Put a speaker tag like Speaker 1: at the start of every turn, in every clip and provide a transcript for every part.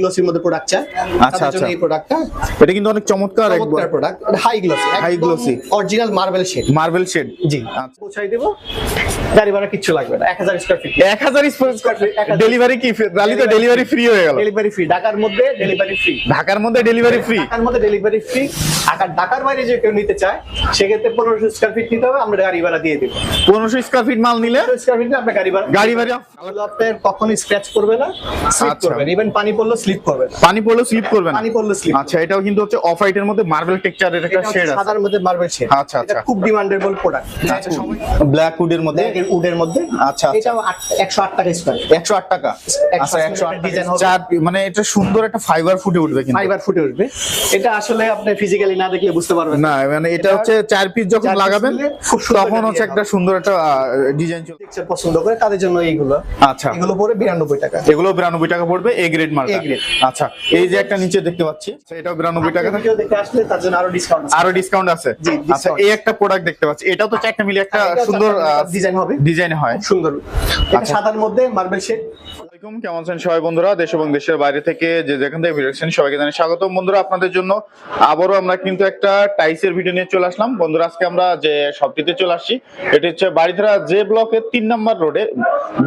Speaker 1: গ্লসির মধ্যে প্রোডাক্ট চায়,
Speaker 2: আচ্ছা
Speaker 1: তাদের জন্য
Speaker 2: আচ্ছা,
Speaker 1: এই প্রোডাক্টটা
Speaker 2: এটা কিন্তু অনেক চমৎকার একবার
Speaker 1: product, high glossy,
Speaker 2: high glossy
Speaker 1: original marble shade.
Speaker 2: Marble shade.
Speaker 1: জি,
Speaker 2: আচ্ছা,
Speaker 1: পৌঁছাই দেব, গাড়ি ভাড়া কিচ্ছু লাগবে না, 1000 square feet.
Speaker 2: 1000 square feet delivery কি রালিতে ডেলিভারি ফ্রি হয়ে গেল?
Speaker 1: ডেলিভারি ফ্রি, ঢাকার মধ্যে ডেলিভারি ফ্রি।
Speaker 2: ঢাকার মধ্যে ডেলিভারি ফ্রি,
Speaker 1: ঢাকার মধ্যে ডেলিভারি ফ্রি। আর ঢাকার বাইরে যে কেউ নিতে চায় সেক্ষেত্রে 1500 স্কয়ার ফিট নিতে হবে, আমরা গাড়ি ভাড়া দিয়ে দেব।
Speaker 2: 1500 স্কয়ার ফিট মাল নিলে
Speaker 1: 1500 স্কয়ার ফিট আপনার গাড়ি ভাড়া আপনার কখনোই স্ক্র্যাচ করবে না, স্লিপ
Speaker 2: আচ্ছা।
Speaker 1: করবে না, ইভেন পানি পড়লে স্লিপ করবে না।
Speaker 2: পানি পড়লে স্লিপ করবে না?
Speaker 1: পানি পড়লে স্লিপ।
Speaker 2: আচ্ছা, এটাও কিন্তু হচ্ছে অফ হোয়াইটের মধ্যে মার্বেল টেক্সচারের একটা শেড আছে,
Speaker 1: সাদার মধ্যে মার্বেল শেড।
Speaker 2: আচ্ছা আচ্ছা,
Speaker 1: এটা খুব ডিমান্ডেবল প্রোডাক্ট।
Speaker 2: আচ্ছা, ব্ল্যাক উডের মধ্যে,
Speaker 1: উডের মধ্যে।
Speaker 2: আচ্ছা,
Speaker 1: এটা 108 টাকা স্কয়ার।
Speaker 2: 108 টাকা। আচ্ছা, 108
Speaker 1: ডিজাইন হবে,
Speaker 2: মানে এটা সুন্দর একটা ফাইবার ফুটে উঠবে কিন্তু।
Speaker 1: ফাইবার ফুটে উঠবে। এটা আসলে আপনি ফিজিক্যালি না দেখলে বুঝতে পারবেন
Speaker 2: না, মানে এটা হচ্ছে 4 পিস যখন লাগাবেন
Speaker 1: খুব সুন্দর
Speaker 2: তখন হচ্ছে একটা সুন্দর একটা ডিজাইন চলে।
Speaker 1: টেক্সচার পছন্দ করে তাদের জন্য এইগুলো।
Speaker 2: আচ্ছা,
Speaker 1: এগুলো পড়ে 92 টাকা।
Speaker 2: এগুলো 92 টাকা পড়বে, এ গ্রেড মাল।
Speaker 1: A grade।
Speaker 2: আচ্ছা, এই যে একটা নিচে দেখতে পাচ্ছি, এটাও 92 টাকা থাকে।
Speaker 1: কেউ দেখে আসলে তার জন্য আরো ডিসকাউন্ট আছে।
Speaker 2: আরো ডিসকাউন্ট আছে।
Speaker 1: জি,
Speaker 2: আচ্ছা,
Speaker 1: discount।
Speaker 2: এই একটা প্রোডাক্ট দেখতে পাচ্ছি, এটাও তো চারটা মিলে একটা সুন্দর
Speaker 1: ডিজাইন হবে,
Speaker 2: ডিজাইন হয়,
Speaker 1: খুব সুন্দর। এটা
Speaker 2: আচ্ছা।
Speaker 1: সাদার মধ্যে মার্বেল শেড।
Speaker 2: আসসালামু আলাইকুম, কেমন আছেন সবাই বন্ধুরা? দেশ এবং দেশের বাইরে থেকে যে যেখান থেকে ভিডিও দেখছেন সবাইকে জানাই স্বাগতম। বন্ধুরা, আপনাদের জন্য আবারও আমরা কিন্তু একটা টাইলসের ভিডিও নিয়ে চলে আসলাম। বন্ধুরা, আজকে আমরা যে শপটিতে চলে আসছি এটি হচ্ছে বাড়িধারা যে ব্লকের 3 নম্বর রোডে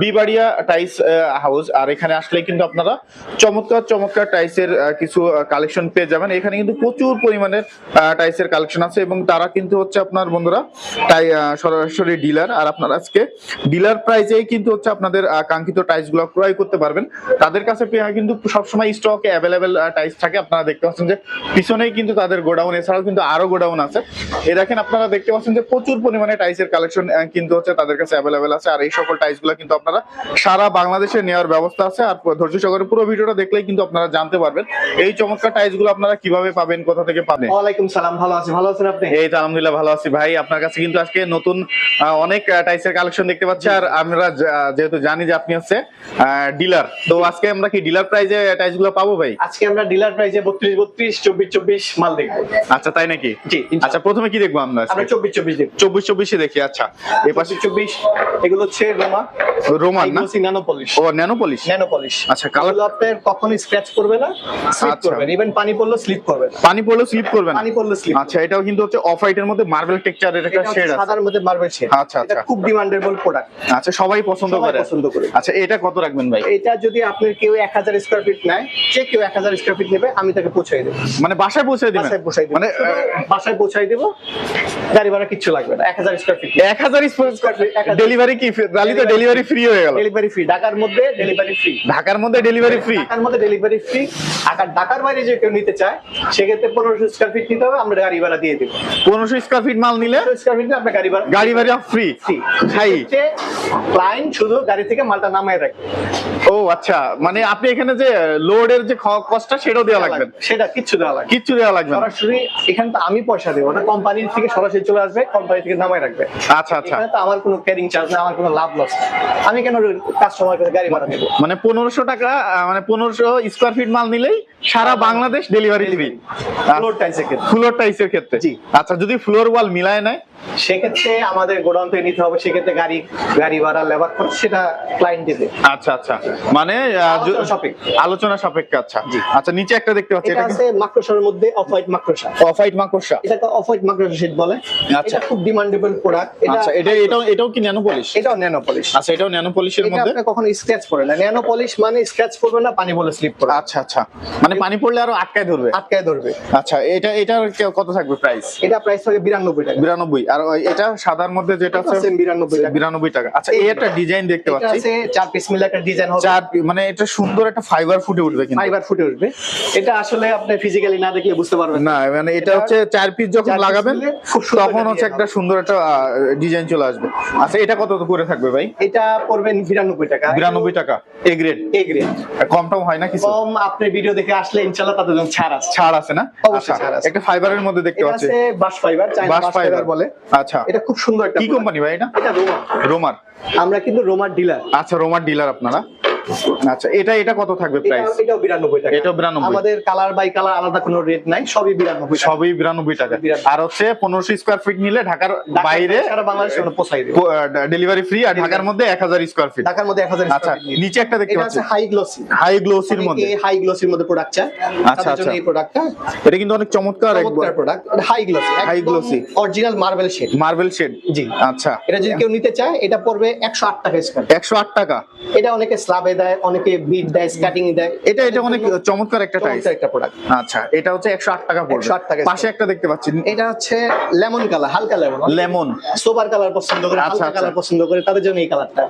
Speaker 2: বিবাড়িয়া টাইলস হাউস। আর এখানে আসলে কিন্তু আপনারা চমৎকার চমৎকার টাইলসের কিছু কালেকশন পেয়ে যাবেন। এখানে কিন্তু প্রচুর পরিমাণের টাইলসের কালেকশন আছে এবং তারা কিন্তু হচ্ছে আপনার বন্ধুরা সরাসরি ডিলার। আর আপনারা আজকে ডিলার প্রাইসেই কিন্তু হচ্ছে আপনাদের কাঙ্ক্ষিত টাইলস গুলো ক্রয় করতে পারবেন। তাদের কাছে কিন্তু সবসময় স্টকে অ্যাভেলেবেল টাইলস থাকে। আপনারা দেখতে পাচ্ছেন যে পিছনেই কিন্তু তাদের গোডাউন, এছাড়াও কিন্তু আরো গোডাউন আছে। এই দেখেন, আপনারা দেখতে পাচ্ছেন যে প্রচুর পরিমাণে টাইলসের কালেকশন কিন্তু হচ্ছে তাদের কাছে অ্যাভেলেবেল আছে। আর এই সকল টাইলস গুলো কিন্তু আপনারা সারা বাংলাদেশে নেওয়ার ব্যবস্থা আছে। আর ধৈর্য সহকারে পুরো ভিডিওটা দেখলেই কিন্তু আপনারা জানতে পারবেন এই চমৎকার টাইলস গুলো আপনারা কিভাবে পাবেন, কোথা থেকে পাবেন।
Speaker 1: ওয়ালাইকুম সালাম, ভালো আছি। ভালো আছেন আপনি?
Speaker 2: এই তো আলহামদুলিল্লাহ ভালো আছি ভাই। আপনার কাছে কিন্তু আজকে নতুন অনেক টাইলসের কালেকশন দেখতে পাচ্ছি। আর আমরা যেহেতু জানি যে আপনি হচ্ছে ডিলার, তো আজকে আমরা কি ডিলার প্রাইজে টাইলস গুলো পাবো ভাই?
Speaker 1: আজকে আমরা ডিলার প্রাইজে 32 32 24 24 মাল দেখবো।
Speaker 2: আচ্ছা, তাই নাকি?
Speaker 1: জি।
Speaker 2: আচ্ছা, প্রথমে কি দেখবো আমরা?
Speaker 1: 24 24 দেখবো।
Speaker 2: 24 24 দেখি। আচ্ছা, এই পাশে
Speaker 1: 24 এগুলো হচ্ছে
Speaker 2: রোমান না?
Speaker 1: Nano polish.
Speaker 2: ও, ন্যানো পলিশ।
Speaker 1: Nano polish.
Speaker 2: আচ্ছা, কালার
Speaker 1: আপনার কখনোই স্ক্র্যাচ করবে না, স্লিপ
Speaker 2: আচ্ছা।
Speaker 1: করবে না, ইভেন পানি পড়লে স্লিপ করবে না।
Speaker 2: পানি পড়লে স্লিপ করবে না?
Speaker 1: পানি পড়লে স্লিপ।
Speaker 2: আচ্ছা, এটাও কিন্তু হচ্ছে অফ হোয়াইটের মধ্যে মার্বেল টেক্সচারের একটা শেড আছে,
Speaker 1: সাদার মধ্যে মার্বেল শেড।
Speaker 2: আচ্ছা
Speaker 1: এটা
Speaker 2: আচ্ছা,
Speaker 1: খুব ডিমান্ডেবল প্রোডাক্ট।
Speaker 2: আচ্ছা, সবাই পছন্দ করে। আচ্ছা, এটা কত রাখবেন ভাই?
Speaker 1: এটা যদি আপনার কেউ 1000 স্কয়ার ফিট নেয়, যে কেউ 1000 স্কয়ার ফিট নেবে, আমি তাকে পৌঁছাই দেব।
Speaker 2: মানে বাসায় পৌঁছে দিবেন?
Speaker 1: বাসায় পৌঁছাই দেব,
Speaker 2: মানে
Speaker 1: বাসায় পৌঁছাই দেব, গাড়ি ভাড়া কিচ্ছু লাগবে না, 1000 square feet.
Speaker 2: 1000 square feet delivery কি রালিতে ডেলিভারি ফ্রি হয়ে গেল?
Speaker 1: ডেলিভারি ফ্রি, ঢাকার মধ্যে ডেলিভারি ফ্রি।
Speaker 2: ঢাকার মধ্যে ডেলিভারি ফ্রি।
Speaker 1: ঢাকার মধ্যে ডেলিভারি ফ্রি। আর ঢাকার বাইরে যে কেউ নিতে চায় সেক্ষেত্রে 1500 স্কয়ার ফিট নিতে হবে, আমরা গাড়ি ভাড়া দিয়ে দেব।
Speaker 2: 1500 স্কয়ার ফিট মাল নিলে
Speaker 1: 1500 স্কয়ার ফিট নিলে আপনার
Speaker 2: গাড়ি ভাড়া ফ্রি। হাই,
Speaker 1: ক্লায়েন্ট শুধু গাড়ি থেকে মালটা নামায় রাখবে।
Speaker 2: ও আচ্ছা, মানে আপনি এখানে যে লোডের যে কষ্টটা সেটাও দেওয়া লাগবে?
Speaker 1: সেটা কিচ্ছু দেওয়া লাগবে,
Speaker 2: কিচ্ছু দেওয়া লাগবে না।
Speaker 1: সরাসরি এখানে তো আমি পয়সা দেবো না, কোম্পানি থেকে সরাসরি চলে আসবে, কোম্পানি থেকে নামায় রাখবে।
Speaker 2: আচ্ছা আচ্ছা,
Speaker 1: এখানে তো আমার কোনো ক্যারিং চার্জ না, আমার কোনো লাভ লস না। আমি কেন কাস্টমার কাছে গাড়ি ভাড়া দেবো?
Speaker 2: মানে 1500 টাকা, মানে 1500 স্কয়ার ফিট মাল নিলেই সারা বাংলাদেশ ডেলিভারি ফ্রি।
Speaker 1: ফ্লোর টাইলসের ক্ষেত্রে,
Speaker 2: ফ্লোর টাইলসের ক্ষেত্রে?
Speaker 1: জি।
Speaker 2: আচ্ছা, যদি ফ্লোর ওয়াল মিলায় নেয়
Speaker 1: সেক্ষেত্রে আমাদের গোডাউন থেকে নিতে হবে, সেক্ষেত্রে গাড়ি ভাড়া লেবার খরচ সেটা ক্লায়েন্ট দেবে।
Speaker 2: আচ্ছা আচ্ছা, মানে আলোচনা সাপেক্ষে। আচ্ছা আচ্ছা, নিচে একটা দেখতে পাচ্ছি,
Speaker 1: এটা আছে মাকড়সার মধ্যে অফ হোয়াইট মাকড়সা।
Speaker 2: অফ হোয়াইট মাকড়সা,
Speaker 1: এটাকে অফ হোয়াইট মাকড়সা শেড বলে।
Speaker 2: আচ্ছা,
Speaker 1: এটা খুব ডিমান্ডেবল প্রোডাক্ট।
Speaker 2: আচ্ছা, এটাও কি ন্যানো পলিশ?
Speaker 1: এটাও ন্যানো পলিশ।
Speaker 2: আচ্ছা, এটাও ন্যানো পলিশের
Speaker 1: এটা
Speaker 2: মধ্যে?
Speaker 1: আপনি কখনো স্ক্র্যাচ করে না, ন্যানো পলিশ মানে স্ক্র্যাচ করবে না, পানি বলে স্লিপ করবে।
Speaker 2: আচ্ছা আচ্ছা, মানে পানি পড়লে আরো আটকায় ধরবে। আচ্ছা, এটার কত থাকবে প্রাইস?
Speaker 1: এটা প্রাইস থাকে 92 টাকা।
Speaker 2: 92। আর এটা সাদার মধ্যে যেটা আছে 92 টাকা। আচ্ছা, এই একটা ডিজাইন দেখতে পাচ্ছি,
Speaker 1: এটা আছে 4 পিস মিলে একটা ডিজাইন হবে।
Speaker 2: মানে এটা সুন্দর একটা ফাইবার ফুটে উঠবে কিন্তু।
Speaker 1: ফাইবার ফুটে উঠবে। এটা আসলে আপনি ফিজিক্যালি না দেখলে বুঝতে পারবেন
Speaker 2: না। মানে এটা হচ্ছে 4 পিস যখন লাগাবেন তখন হচ্ছে একটা সুন্দর একটা ডিজাইন চলে আসবে। আচ্ছা, এটা কত করে থাকবে ভাই?
Speaker 1: এটা পড়বেন 92 টাকা।
Speaker 2: 92 টাকা, এ গ্রেড। কম টম হয় না কিছু?
Speaker 1: কম আপনি ভিডিও দেখে আসলে ইনশাআল্লাহ তাদের জন্য ছাড় আছে
Speaker 2: না?
Speaker 1: অবশ্যই ছাড় আছে।
Speaker 2: একটা ফাইবারের মধ্যে দেখতে পাচ্ছি,
Speaker 1: এটা আছে বাশ ফাইবার, চায়না বাশ ফাইবার বলে।
Speaker 2: আচ্ছা,
Speaker 1: এটা খুব সুন্দর একটা।
Speaker 2: কি কোম্পানি ভাই এটা?
Speaker 1: এটা রোমার।
Speaker 2: রোমার।
Speaker 1: আমরা কিন্তু রোমার ডিলার।
Speaker 2: আচ্ছা, রোমার ডিলার আপনারা। আচ্ছা, এটা কত থাকবে প্রাইস?
Speaker 1: এটাও 92 টাকা।
Speaker 2: এটাও 92।
Speaker 1: আমাদের কালার বাই কালার আলাদা কোনো রেট নাই, সবই 92 টাকা।
Speaker 2: সবই 92 টাকা। আর হচ্ছে 1500 স্কয়ার ফিট নিলে ঢাকার বাইরে
Speaker 1: সারা বাংলাদেশে পোষাই দেবে,
Speaker 2: ডেলিভারি ফ্রি, আর ঢাকার মধ্যে 1000 স্কয়ার ফিট।
Speaker 1: ঢাকার মধ্যে 1000
Speaker 2: আচ্ছা, নিচে একটা দেখতে
Speaker 1: এটা
Speaker 2: পাচ্ছি
Speaker 1: আছে হাই গ্লোসি।
Speaker 2: হাই গ্লোসির মধ্যে,
Speaker 1: হাই গ্লোসির মধ্যে প্রোডাক্ট চাই,
Speaker 2: আচ্ছা,
Speaker 1: তাদের জন্য
Speaker 2: আচ্ছা।
Speaker 1: এই প্রোডাক্টটা
Speaker 2: এটা কিন্তু অনেক চমৎকার একবার
Speaker 1: product. High glossy,
Speaker 2: High glossy।
Speaker 1: Original marble shade.
Speaker 2: Marble shade.
Speaker 1: জি।
Speaker 2: আচ্ছা,
Speaker 1: এটা যদি কেউ নিতে চায় এটা পড়বে 108 টাকা স্কয়ার।
Speaker 2: 108 টাকা।
Speaker 1: এটা অনেকে স্ল্যাবে দেয়, অনেকে বিট দেয়, স্কাটিং দেয়।
Speaker 2: এটা অনেক চমৎকার একটা টাইস।
Speaker 1: একটা প্রোডাক্ট।
Speaker 2: আচ্ছা, এটা হচ্ছে 108 টাকা পড়বে।
Speaker 1: 108 টাকা।
Speaker 2: পাশে একটা দেখতে পাচ্ছি
Speaker 1: এটা হচ্ছে লেমন কালার, হালকা লেমন।
Speaker 2: লেমন।
Speaker 1: সোবার কালার পছন্দ করে,
Speaker 2: আচ্ছা,
Speaker 1: হালকা
Speaker 2: আচ্ছা।
Speaker 1: কালার পছন্দ করে, তাদের জন্য এই কালারটা।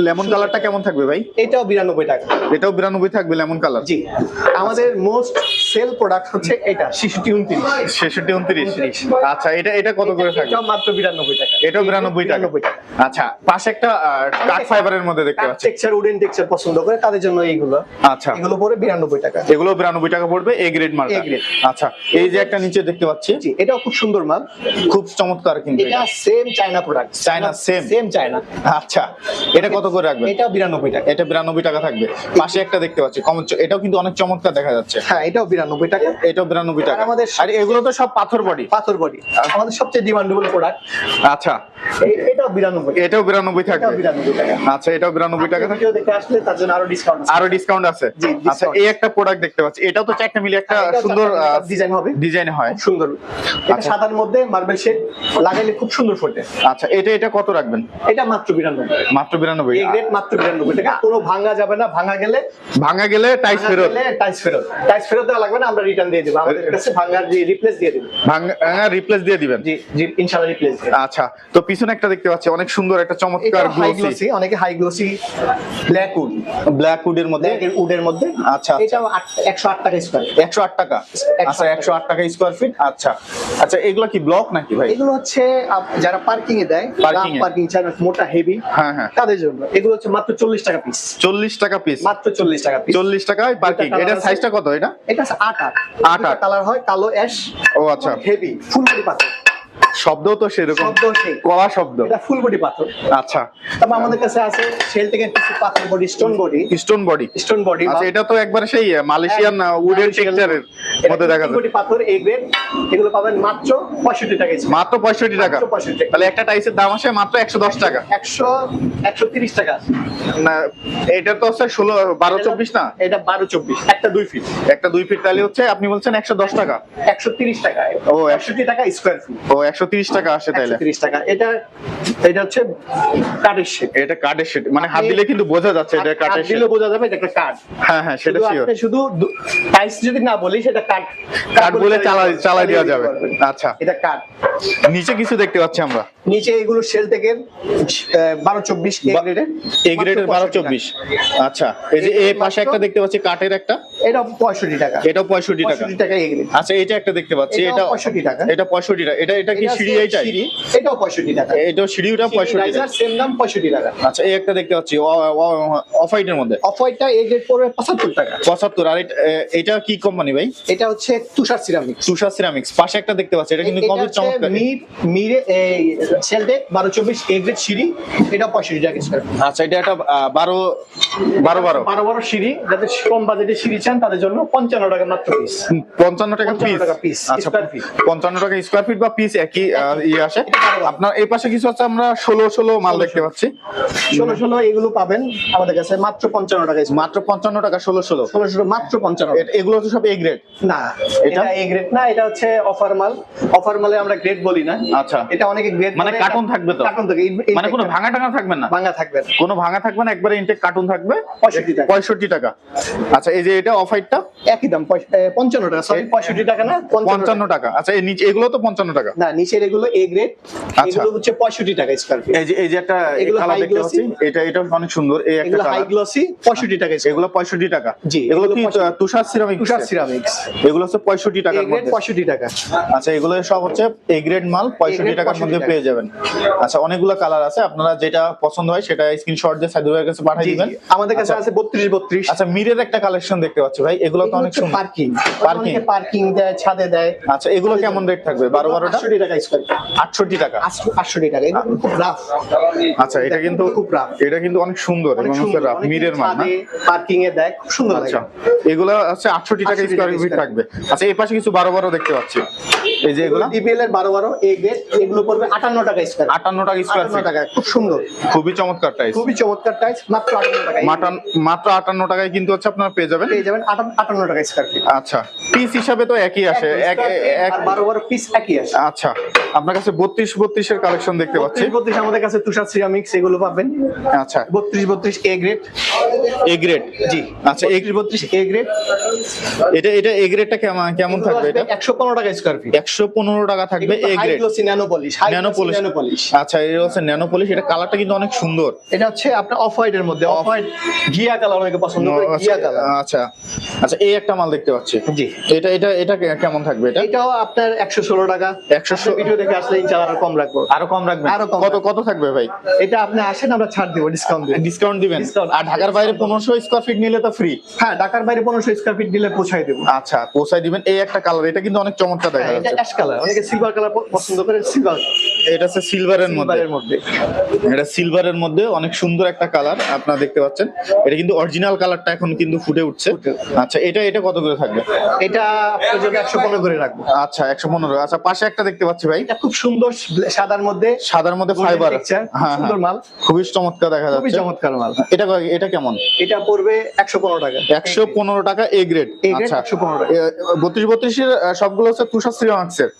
Speaker 2: লেমন কালারটা কেমন থাকবে ভাই?
Speaker 1: এটাও 92 টাকা।
Speaker 2: এটাও 92 থাকবে লেমন কালার।
Speaker 1: জি। আমাদের মোস্ট সেল প্রোডাক্ট হচ্ছে এটা 66-29।
Speaker 2: 66-29। আচ্ছা, এটা কত করে থাকবে?
Speaker 1: এটাও মাত্র 92 টাকা।
Speaker 2: এটাও 92 টাকা।
Speaker 1: 92 টাকা।
Speaker 2: আচ্ছা, পাশে একটা কাঠ ফাইবারের মধ্যে দেখতে পাচ্ছি।
Speaker 1: টেক্সচার, উডেন টেক্সচার পছন্দ করে, তাদের জন্য এইগুলো।
Speaker 2: আচ্ছা,
Speaker 1: এগুলো পড়ে 92 টাকা।
Speaker 2: এগুলো 92 টাকা পড়বে, এ গ্রেড মাল।
Speaker 1: A grade।
Speaker 2: আচ্ছা, এই যে একটা নিচে দেখতে পাচ্ছি,
Speaker 1: জি, এটাও খুব সুন্দর মাল,
Speaker 2: খুব চমৎকার কিন্তু
Speaker 1: এটা same China product.
Speaker 2: China same?
Speaker 1: Same China.
Speaker 2: আচ্ছা, এটা কত করে রাখবেন?
Speaker 1: এটাও 92 টাকা।
Speaker 2: এটা 92 টাকা থাকবে। পাশে একটা দেখতে পাচ্ছি কমন, এটাও কিন্তু অনেক চমৎকার দেখা যাচ্ছে।
Speaker 1: হ্যাঁ, এটাও 92 টাকা।
Speaker 2: এটাও 92 টাকা।
Speaker 1: আর আমাদের
Speaker 2: আর এগুলো তো সব পাথর বডি।
Speaker 1: পাথর বডি আমাদের সবচেয়ে ডিমান্ডেবল প্রোডাক্ট।
Speaker 2: আচ্ছা,
Speaker 1: এটাও 92।
Speaker 2: এটাও 92 থাকবে।
Speaker 1: এটাও 92 টাকা।
Speaker 2: আচ্ছা, এটাও 92 টাকা থাকবে।
Speaker 1: কেউ দেখে আসলে তার জন্য আরো ডিসকাউন্ট আছে।
Speaker 2: আরো ডিসকাউন্ট আছে।
Speaker 1: জি,
Speaker 2: আচ্ছা,
Speaker 1: discount।
Speaker 2: এই একটা প্রোডাক্ট দেখতে পাচ্ছি, এটাও তো চারটা মিলে একটা
Speaker 1: এটাও
Speaker 2: সুন্দর
Speaker 1: ডিজাইন হবে,
Speaker 2: ডিজাইন হয়।
Speaker 1: সুন্দর। এটা
Speaker 2: আচ্ছা।
Speaker 1: সাদার মধ্যে মার্বেল শেড লাগাইলে খুব সুন্দর ফোটে।
Speaker 2: আচ্ছা, এটা কত রাখবেন?
Speaker 1: এটা মাত্র 92।
Speaker 2: মাত্র 92।
Speaker 1: এই গ্রেড মাত্র 92 টাকা। কোনো ভাঙা যাবে না, ভাঙা গেলে
Speaker 2: টাইস ফেরত।
Speaker 1: টাইস ফেরত। টাইস ফেরত দেওয়া লাগবে না, আমরা রিটার্ন দিয়ে দেব। আমাদের কাছে ভাঙার যে রিপ্লেস দিয়ে দেব।
Speaker 2: ভাঙা রিপ্লেস দিয়ে দিবেন।
Speaker 1: জি জি, ইনশাআল্লাহ রিপ্লেস দিয়ে।
Speaker 2: আচ্ছা, তো পিছনে একটা দেখতে পাচ্ছি অনেক সুন্দর একটা চমৎকার
Speaker 1: এটা হাই
Speaker 2: গ্লোসি
Speaker 1: গ্লোসি, অনেকে high glossy black wood,
Speaker 2: black উডের মধ্যে।
Speaker 1: উডের মধ্যে।
Speaker 2: আচ্ছা,
Speaker 1: এটাও 108 টাকা স্কয়ার।
Speaker 2: 108 টাকা। আচ্ছা, 108 টাকা স্কয়ার ফিট। আচ্ছা আচ্ছা, এগুলো কি ব্লক নাকি ভাই?
Speaker 1: এগুলো হচ্ছে যারা পার্কিং এ দেয়,
Speaker 2: Parking এ।
Speaker 1: পার্কিং চায় মোটা হেভি,
Speaker 2: হ্যাঁ হ্যাঁ,
Speaker 1: তাদের জন্য এগুলো হচ্ছে মাত্র 40 টাকা পিস।
Speaker 2: 40 টাকা পিস।
Speaker 1: মাত্র 40 টাকা পিস।
Speaker 2: 40 টাকায় পার্কিং।
Speaker 1: দুইটা
Speaker 2: এটা
Speaker 1: colour
Speaker 2: সাইজটা কত এটা?
Speaker 1: এটা আছে 8
Speaker 2: আট।
Speaker 1: কালার হয়, কালো অ্যাশ।
Speaker 2: ও আচ্ছা,
Speaker 1: হেভি ফুল বডি পাথর।
Speaker 2: শব্দও তো সেরকম,
Speaker 1: শব্দ সেই
Speaker 2: কড়া শব্দ।
Speaker 1: এটা ফুল বডি পাথর।
Speaker 2: আচ্ছা,
Speaker 1: তারপর আমাদের কাছে আছে শেল থেকে কিছু পাথর body, stone body.
Speaker 2: Stone body.
Speaker 1: Stone body
Speaker 2: আচ্ছা, এটা তো একবার সেই মালয়েশিয়ান উডের টেক্সচারের মধ্যে দেখা যায়।
Speaker 1: বডি পাথর এ গ্রেড। এগুলো পাবেন মাত্র 65 টাকা স্কয়ার।
Speaker 2: মাত্র 65 টাকা।
Speaker 1: মাত্র 65 টাকা।
Speaker 2: তাহলে একটা টাইসের দাম আসে মাত্র 110 টাকা।
Speaker 1: 130 টাকা।
Speaker 2: না, এটা তো হচ্ছে 16 12 24 না?
Speaker 1: এটা 12-24, একটা 2 ফিট।
Speaker 2: একটা 2 ফিট, তাহলে হচ্ছে আপনি বলছেন 110 টাকা।
Speaker 1: 130 টাকা।
Speaker 2: ও,
Speaker 1: 61 টাকা স্কয়ার ফিট।
Speaker 2: ও, 130 টাকা আসে তাইলে।
Speaker 1: 130 টাকা। এটা হচ্ছে কাঠের শেড।
Speaker 2: এটা কার্ডের সেট, মানে হাত দিলে কিন্তু বোঝা যাচ্ছে এটা কার্ডের সেট।
Speaker 1: দিলে বোঝা যাবে এটা একটা কাঠ।
Speaker 2: হ্যাঁ হ্যাঁ, সেটা শিওর।
Speaker 1: আপনি শুধু প্রাইস যদি না বলি, সেটা কাঠ।
Speaker 2: কার্ড বলে চালাই দেওয়া যাবে। আচ্ছা,
Speaker 1: এটা কাঠ।
Speaker 2: নিচে কিছু দেখতে পাচ্ছি আমরা,
Speaker 1: নিচে এগুলো শেল থেকে 12-24 এ গ্রেডের।
Speaker 2: এ গ্রেডের 12-24। আচ্ছা, এই যে এই পাশে একটা দেখতে পাচ্ছি কাঠের একটা,
Speaker 1: এটা 65 টাকা।
Speaker 2: এটাও 65 টাকা।
Speaker 1: 65 টাকা এ গ্রেড।
Speaker 2: আচ্ছা, এটা একটা দেখতে পাচ্ছি, এটা
Speaker 1: 65 টাকা।
Speaker 2: এটা 65 টাকা। এটা কি সিঁড়ি? এইটাই?
Speaker 1: সিঁড়ি, এটাও 65 টাকা।
Speaker 2: এটাও সিঁড়িটা 65 টাকা।
Speaker 1: সেম দাম 65 টাকা।
Speaker 2: আচ্ছা, এই একটা দেখতে পাচ্ছি অফ হোয়াইটের মধ্যে,
Speaker 1: অফ হোয়াইটটা এ গ্রেড পড়বে 75 টাকা।
Speaker 2: 75। আর এটা কি কোম্পানি ভাই?
Speaker 1: এটা হচ্ছে তুষার সিরামিক্স।
Speaker 2: তুষার সিরামিক্স। পাশে একটা দেখতে পাচ্ছি, এটা কিন্তু কত চমৎকার।
Speaker 1: মিরে সেলডে 12-24 এ গ্রেড সিঁড়ি, এটা 65 টাকা স্কয়ার।
Speaker 2: আচ্ছা, এটা একটা 12
Speaker 1: বড় সিঁড়ি, যাদের কম বাজেটে সিঁড়ি চান তাদের জন্য 55 টাকা মাত্র পিস।
Speaker 2: 55 টাকা
Speaker 1: 55 টাকা পিস,
Speaker 2: আচ্ছা,
Speaker 1: স্কয়ার ফিট।
Speaker 2: 55 টাকা স্কয়ার ফিট বা পিস একই ইয়ে আসে। আপনার এই পাশে কিছু আছে, আমরা 16 মাল দেখতে পাচ্ছি।
Speaker 1: 16 এগুলো পাবেন আমাদের কাছে মাত্র 55 টাকা।
Speaker 2: মাত্র 55 টাকা 16
Speaker 1: 16 মাত্র 55।
Speaker 2: এগুলো তো সব এ গ্রেড
Speaker 1: না,
Speaker 2: এটা?
Speaker 1: এটা এ গ্রেড না, এটা হচ্ছে অফার মাল। অফার মালে আমরা গ্রেড বলি না।
Speaker 2: আচ্ছা,
Speaker 1: এটা অনেকে গ্রেড
Speaker 2: মানে কার্টুন থাকবে তো?
Speaker 1: কার্টুন থাকে,
Speaker 2: মানে কোনো ভাঙা টাঙা থাকবে না?
Speaker 1: ভাঙা থাকবে না।
Speaker 2: কোনো ভাঙা থাকবে না, একবারে ইনটেক কার্টুন থাকবে।
Speaker 1: 65 টাকা।
Speaker 2: 65 টাকা। আচ্ছা, এই যে এটা অফ হোয়াইটটা
Speaker 1: একই দাম 55 টাকা। সরি, 65 টাকা না,
Speaker 2: 55 টাকা। আচ্ছা, এই নিচে এগুলো তো 55 টাকা।
Speaker 1: না, নিচের এগুলো এ গ্রেড।
Speaker 2: আচ্ছা।
Speaker 1: এগুলো হচ্ছে 65 টাকা স্কয়ার ফিট।
Speaker 2: এই যে একটা
Speaker 1: এগুলো
Speaker 2: কালার
Speaker 1: high
Speaker 2: দেখতে পাচ্ছি,
Speaker 1: glossy।
Speaker 2: এটা অনেক সুন্দর। এই একটা
Speaker 1: এগুলো হাই
Speaker 2: কালার,
Speaker 1: গ্লসি 65 টাকা স্কয়ার।
Speaker 2: এগুলো 65 টাকা।
Speaker 1: জি,
Speaker 2: এগুলো
Speaker 1: এগুলো
Speaker 2: কি
Speaker 1: 65
Speaker 2: তুষার সিরামিক?
Speaker 1: তুষার সিরামিক্স।
Speaker 2: এগুলো হচ্ছে 65
Speaker 1: এ
Speaker 2: টাকার
Speaker 1: গ্রেড
Speaker 2: মধ্যে।
Speaker 1: 65 টাকা।
Speaker 2: আচ্ছা, এগুলো সব হচ্ছে এ গ্রেড মাল, 65 টাকার মধ্যে
Speaker 1: 65
Speaker 2: পেয়ে যাবেন। আচ্ছা, অনেকগুলো কালার আছে, আপনারা যেটা পছন্দ হয় সেটা স্ক্রিনশট দিয়ে সাইদুল ভাইয়ের কাছে পাঠিয়ে
Speaker 1: জি,
Speaker 2: দিবেন।
Speaker 1: জি। আমাদের কাছে আছে 32-32।
Speaker 2: আচ্ছা, মিরের একটা কালেকশন দেখতে পাচ্ছি ভাই, এগুলো তো অনেক সুন্দর।
Speaker 1: Parking
Speaker 2: parking.
Speaker 1: পার্কিং দেয়, ছাদে দেয়।
Speaker 2: আচ্ছা, এগুলো কেমন রেট থাকবে? 12-12টা
Speaker 1: 65 টাকা স্কয়ার ফিট।
Speaker 2: 68 টাকা।
Speaker 1: 68 টাকা। এটা কিন্তু খুব রাফ।
Speaker 2: আচ্ছা, এটা কিন্তু
Speaker 1: খুব রাফ।
Speaker 2: এটা কিন্তু অনেক সুন্দর এবং হচ্ছে রাফ মিরের মাল না?
Speaker 1: পার্কিং এ দেয়, খুব সুন্দর লাগে।
Speaker 2: আচ্ছা, এগুলো হচ্ছে 68 টাকা
Speaker 1: 68
Speaker 2: স্কয়ার
Speaker 1: টাকা
Speaker 2: ফিট
Speaker 1: square
Speaker 2: থাকবে। আচ্ছা, এই পাশে কিছু 12 দেখতে পাচ্ছি, এই যে এগুলো
Speaker 1: ডিপিএল এর 12 এ গ্রেড, এগুলো পড়বে 58 টাকা স্কয়ার।
Speaker 2: 58 টাকা স্কয়ার
Speaker 1: 58
Speaker 2: ফিট।
Speaker 1: টাকা, খুব সুন্দর,
Speaker 2: খুবই চমৎকার টাইস,
Speaker 1: খুবই চমৎকার টাইস, মাত্র 58 টাকা।
Speaker 2: মাত্র 58 টাকায় কিন্তু হচ্ছে আপনারা পেয়ে যাবেন।
Speaker 1: পেয়ে যাবেন 58 টাকা স্কয়ার ফিট।
Speaker 2: আচ্ছা, পিস হিসাবে তো একই আসে, এক
Speaker 1: 12 পিস একই আসে।
Speaker 2: আচ্ছা, আপনার কাছে 32 এর কালেকশন দেখতে পাচ্ছি।
Speaker 1: 32 আমাদের কাছে তুষার সিরামিক্স এগুলো পাবেন।
Speaker 2: আচ্ছা,
Speaker 1: 32 এ গ্রেড।
Speaker 2: এ গ্রেড,
Speaker 1: জি।
Speaker 2: আচ্ছা,
Speaker 1: 32 এ গ্রেড।
Speaker 2: এটা এ গ্রেডটা কেমন থাকবে? এটা
Speaker 1: 115 টাকা স্কয়ার ফিট।
Speaker 2: 115 টাকা থাকবে A grade.
Speaker 1: High glossy nano polish,
Speaker 2: nano polish. আচ্ছা, এটা হচ্ছে ন্যানো পলিশ। এটা কালারটা কিন্তু অনেক সুন্দর।
Speaker 1: এটা হচ্ছে আপনার অফ হোয়াইট এর মধ্যে, অফ হোয়াইট ঘিয়া কালার অনেকে পছন্দ করে, ঘিয়া কালার।
Speaker 2: আচ্ছা আচ্ছা, এই একটা মাল দেখতে পাচ্ছি।
Speaker 1: জি।
Speaker 2: এটা কেমন থাকবে? এটা
Speaker 1: এটাও আপনার 116 টাকা।
Speaker 2: 116
Speaker 1: ভিডিও দেখে আসলে ইনশাআল্লাহ আরো কম রাখবো।
Speaker 2: আরো কম রাখবেন?
Speaker 1: আরো কম।
Speaker 2: কত থাকবে ভাই?
Speaker 1: এটা আপনি আসেন, আমরা ছাড় দিব, ডিসকাউন্ট দিব।
Speaker 2: ডিসকাউন্ট দিবেন?
Speaker 1: Discount।
Speaker 2: আর ঢাকার বাইরে 1500 স্কয়ার ফিট নিলে তো ফ্রি?
Speaker 1: হ্যাঁ, ঢাকার বাইরে 1500 স্কয়ার ফিট দিলে পৌঁছায় দেব।
Speaker 2: আচ্ছা, পৌঁছাই দিবেন। এই একটা কালার, এটা কিন্তু অনেক চমৎকার দেখা
Speaker 1: এটা
Speaker 2: যাচ্ছে।
Speaker 1: অ্যাশ কালার, অনেকে সিলভার কালার পছন্দ করে, সিলভার।
Speaker 2: এটা হচ্ছে সিলভারের মধ্যে।
Speaker 1: সিলভারের মধ্যে।
Speaker 2: এটা সিলভারের মধ্যে অনেক সুন্দর একটা কালার আপনারা দেখতে পাচ্ছেন। এটা কিন্তু অরিজিনাল কালারটা এখন কিন্তু ফুটে উঠছে। আচ্ছা, এটা কত করে থাকবে?
Speaker 1: এটা আপনার জন্য 115 করে রাখবো।
Speaker 2: আচ্ছা, 115। আচ্ছা, পাশে একটা দেখতে পাচ্ছি ভাই,
Speaker 1: এটা খুব সুন্দর সাদার মধ্যে,
Speaker 2: সাদার মধ্যে
Speaker 1: golden
Speaker 2: ফাইবার।
Speaker 1: texture,
Speaker 2: হ্যাঁ,
Speaker 1: সুন্দর মাল,
Speaker 2: খুবই চমৎকার দেখা
Speaker 1: খুবই
Speaker 2: যাচ্ছে।
Speaker 1: চমৎকার মাল।
Speaker 2: এটা কেমন?
Speaker 1: এটা পড়বে 115 টাকা।
Speaker 2: 115 টাকা এ গ্রেড।
Speaker 1: A grade
Speaker 2: আচ্ছা,
Speaker 1: 115 টাকা।
Speaker 2: 32 এর সবগুলো হচ্ছে তুষার সিরামিক্সের।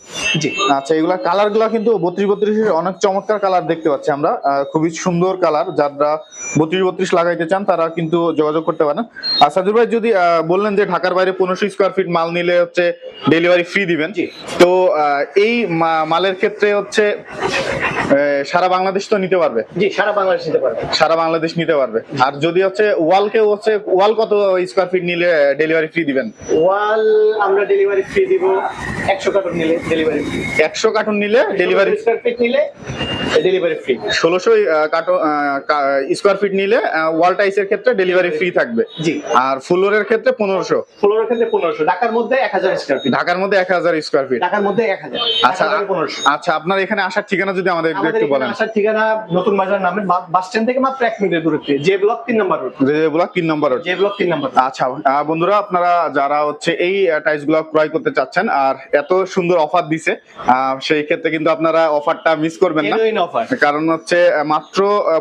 Speaker 1: জি।
Speaker 2: আচ্ছা, এগুলা কালার গুলা কিন্তু 32 এর অনেক চমৎকার কালার দেখতে পাচ্ছি আমরা। খুবই সুন্দর কালার। যারা 32 লাগাইতে চান তারা কিন্তু যোগাযোগ করতে পারেন। আর সাজুর ভাই, যদি বললেন যে ঢাকার বাইরে 1500 স্কয়ার ফিট মাল নিলে হচ্ছে ডেলিভারি ফ্রি দিবেন, তো এই মালের ক্ষেত্রে হচ্ছে সারা বাংলাদেশ তো নিতে পারবে?
Speaker 1: জি, সারা বাংলাদেশ নিতে পারবে।
Speaker 2: সারা বাংলাদেশ নিতে পারবে। আর যদি হচ্ছে ওয়াল কত স্কয়ার ফিট নিলে ডেলিভারি ফ্রি দিবেন?
Speaker 1: ওয়াল আমরা ডেলিভারি ফ্রি দিব 100 কার্টন নিলে ডেলিভারি ফ্রি।
Speaker 2: 100 কার্টন নিলে ডেলিভারি,
Speaker 1: স্কয়ার ফিট নিলে delivery free.
Speaker 2: 1600 carton square feet নিলে ওয়াল টাইসের ক্ষেত্রে ডেলিভারি ফ্রি থাকবে।
Speaker 1: জি।
Speaker 2: আর ফ্লোরের ক্ষেত্রে 1500।
Speaker 1: ফ্লোরের ক্ষেত্রে 1500। ঢাকার মধ্যে 1000 স্কয়ার ফিট।
Speaker 2: ঢাকার মধ্যে 1000 স্কয়ার ফিট।
Speaker 1: ঢাকার মধ্যে 1000।
Speaker 2: আচ্ছা
Speaker 1: 1500।
Speaker 2: আচ্ছা, আপনার এখানে আসার ঠিকানা যদি আমাদের
Speaker 1: আমাদের
Speaker 2: একটু
Speaker 1: এখানে
Speaker 2: বলেন।
Speaker 1: আসার ঠিকানা নতুন বাজার নামে, বাস স্ট্যান্ড থেকে মাত্র 1 মিনিটের দূরত্বে, জে ব্লক 3 নম্বর রোড।
Speaker 2: ব্লক 3 নম্বর রোড।
Speaker 1: জে ব্লক 3 নম্বর।
Speaker 2: আচ্ছা, বন্ধুরা, আপনারা যারা হচ্ছে এই টাইলস গুলো ক্রয় করতে চাচ্ছেন আর এত সুন্দর অফার দিছে, সেই ক্ষেত্রে কিন্তু আপনারা অফারটা মিস করবেন না।
Speaker 1: Genuine offer.
Speaker 2: কারণ হচ্ছে মাত্র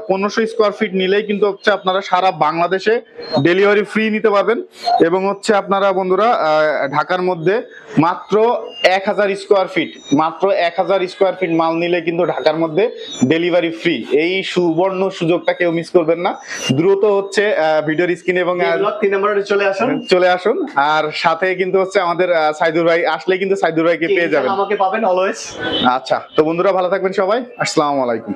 Speaker 2: 1500 স্কয়ার ফিট নিলেই কিন্তু হচ্ছে আপনারা সারা বাংলাদেশে ডেলিভারি ফ্রি নিতে পারবেন। এবং হচ্ছে আপনারা বন্ধুরা ঢাকার মধ্যে মাত্র 1000 স্কয়ার ফিট, মাত্র 1000 স্কয়ার ফিট মাল নিলে কিন্তু ঢাকার মধ্যে ডেলিভারি ফ্রি। এই সুবর্ণ সুযোগটা কেউ মিস করবেন না। দ্রুত হচ্ছে ভিডিওর স্ক্রিনে এবং
Speaker 1: জে ব্লক 3 নম্বর রোডে
Speaker 2: চলে আসুন। আর সাথে কিন্তু হচ্ছে আমাদের সাইদুর ভাই আসলে কিন্তু সাইদুর ভাইকে পেয়ে যাবেন।
Speaker 1: আমাকে পাবেন অলওয়েজ।
Speaker 2: আচ্ছা, তো বন্ধুরা ভালো থাকবেন সবাই। আসসালামু আলাইকুম।